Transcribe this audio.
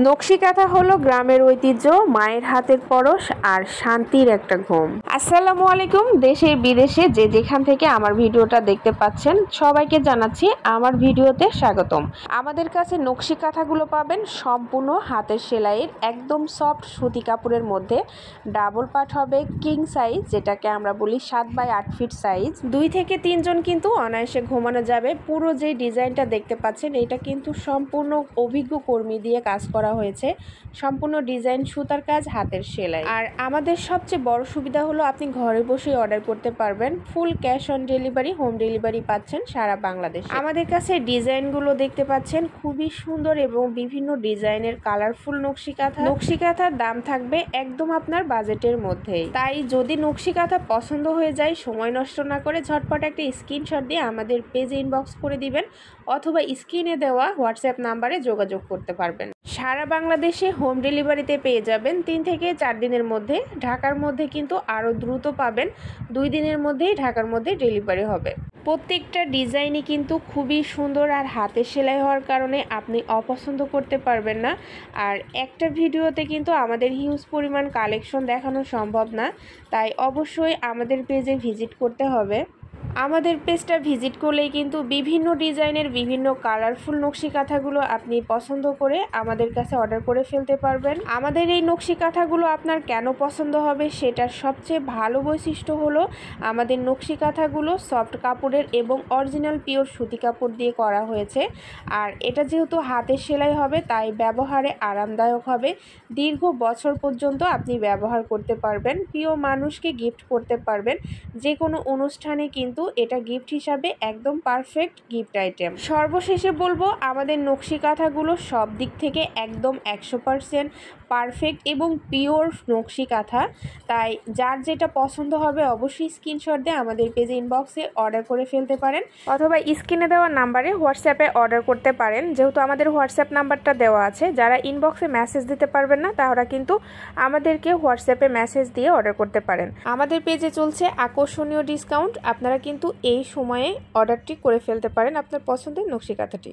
নকশি কাঁথা হলো গ্রামের ঐতিহ্য, মায়ের হাতের পরশ আর শান্তির একটা ঘুম। আসসালামু আলাইকুম। দেশে বিদেশে যে যেখান থেকে আমার ভিডিওটা দেখতে পাচ্ছেন সবাইকে জানাচ্ছি আমার ভিডিওতে স্বাগতম। আমাদের কাছে নকশি কাঁথাগুলো পাবেন সম্পূর্ণ হাতের সেলাইয়ের, একদম সফট সুতি কাপড়ের মধ্যে। ডাবল পাট হবে কিং সাইজ, যেটাকে আমরা বলি 7 বাই 8 ফিট সাইজ। 2 থেকে 3 জন কিন্তু অনায়াসে ঘুমানো যাবে। পুরো যে ডিজাইনটা দেখতে পাচ্ছেন এটা কিন্তু সম্পূর্ণ অভিজ্ঞ কর্মী দিয়ে কাজ করা হয়েছে। সম্পূর্ণ ডিজাইন সুতার কাজ, হাতের সেলাই। আর আমাদের সবচেয়ে বড় সুবিধা হলো আপনি ঘরে বসেই অর্ডার করতে পারবেন। Full cash on delivery, home delivery পাচ্ছেন সারা বাংলাদেশে। আমাদের কাছে ডিজাইনগুলো দেখতে পাচ্ছেন খুবই সুন্দর এবং বিভিন্ন ডিজাইনের কালারফুল নকশি কাঁথা। নকশি কাঁথার দাম থাকবে একদম আপনার বাজেটের মধ্যেই। তাই যদি নকশি কাঁথা পছন্দ হয়ে যায়, সময় নষ্ট না করে ঝটপট একটা স্ক্রিনশট দিয়ে আমাদের পেজে ইনবক্স করে দিবেন, অথবা স্ক্রিনে দেওয়া হোয়াটসঅ্যাপ নাম্বারে যোগাযোগ করতে পারবেন। সারা বাংলাদেশে হোম ডেলিভারিতে পেয়ে যাবেন 3 থেকে 4 দিনের মধ্যে। ঢাকার মধ্যে কিন্তু আরও দ্রুত পাবেন, 2 দিনের মধ্যেই ঢাকার মধ্যে ডেলিভারি হবে। প্রত্যেকটা ডিজাইনই কিন্তু খুবই সুন্দর আর হাতে সেলাই হওয়ার কারণে আপনি অপছন্দ করতে পারবেন না। আর একটা ভিডিওতে কিন্তু আমাদের হিউজ পরিমাণ কালেকশন দেখানো সম্ভব না, তাই অবশ্যই আমাদের পেজে ভিজিট করতে হবে। আমাদের পেজটা ভিজিট করলেই কিন্তু বিভিন্ন ডিজাইনের বিভিন্ন কালারফুল নকশি কাঁথাগুলো আপনি পছন্দ করে আমাদের কাছে অর্ডার করে ফেলতে পারবেন। আমাদের এই নকশি কাঁথাগুলো আপনার কেন পছন্দ হবে সেটার সবচেয়ে ভালো বৈশিষ্ট্য হলো আমাদের নকশি কাঁথাগুলো সফট কাপড়ের এবং অরিজিনাল পিওর সুতি কাপড় দিয়ে করা হয়েছে। আর এটা যেহেতু হাতের সেলাই হবে তাই ব্যবহারে আরামদায়ক হবে। দীর্ঘ বছর পর্যন্ত আপনি ব্যবহার করতে পারবেন, প্রিয় মানুষকে গিফট করতে পারবেন। যে কোনো অনুষ্ঠানে কিন্তু এটা গিফট হিসাবে একদম পারফেক্ট গিফট আইটেম। সর্বশেষে বলবো আমাদের নকশি কাঁথাগুলো সব দিক থেকে একদম 100% পারফেক্ট এবং পিওর নকশি কাঁথা। তাই যার যেটা পছন্দ হবে অবশ্যই স্ক্রিনশট দিয়ে আমাদের পেজে ইনবক্সে অর্ডার করে ফেলতে পারেন, অথবা স্ক্রিনে দেওয়া নাম্বারে হোয়াটসঅ্যাপে অর্ডার করতে পারেন। যেহেতু আমাদের হোয়াটসঅ্যাপ নাম্বারটা দেওয়া আছে, যারা ইনবক্সে মেসেজ দিতে পারবেন না তারা কিন্তু আমাদেরকে হোয়াটসঅ্যাপে মেসেজ দিয়ে অর্ডার করতে পারেন। আমাদের পেজে চলছে আকর্ষণীয় ডিসকাউন্ট, আপনারা কিন্তু এই সময়ে অর্ডারটি করে ফেলতে পারেন আপনার পছন্দের নকশি কাঁথাটি।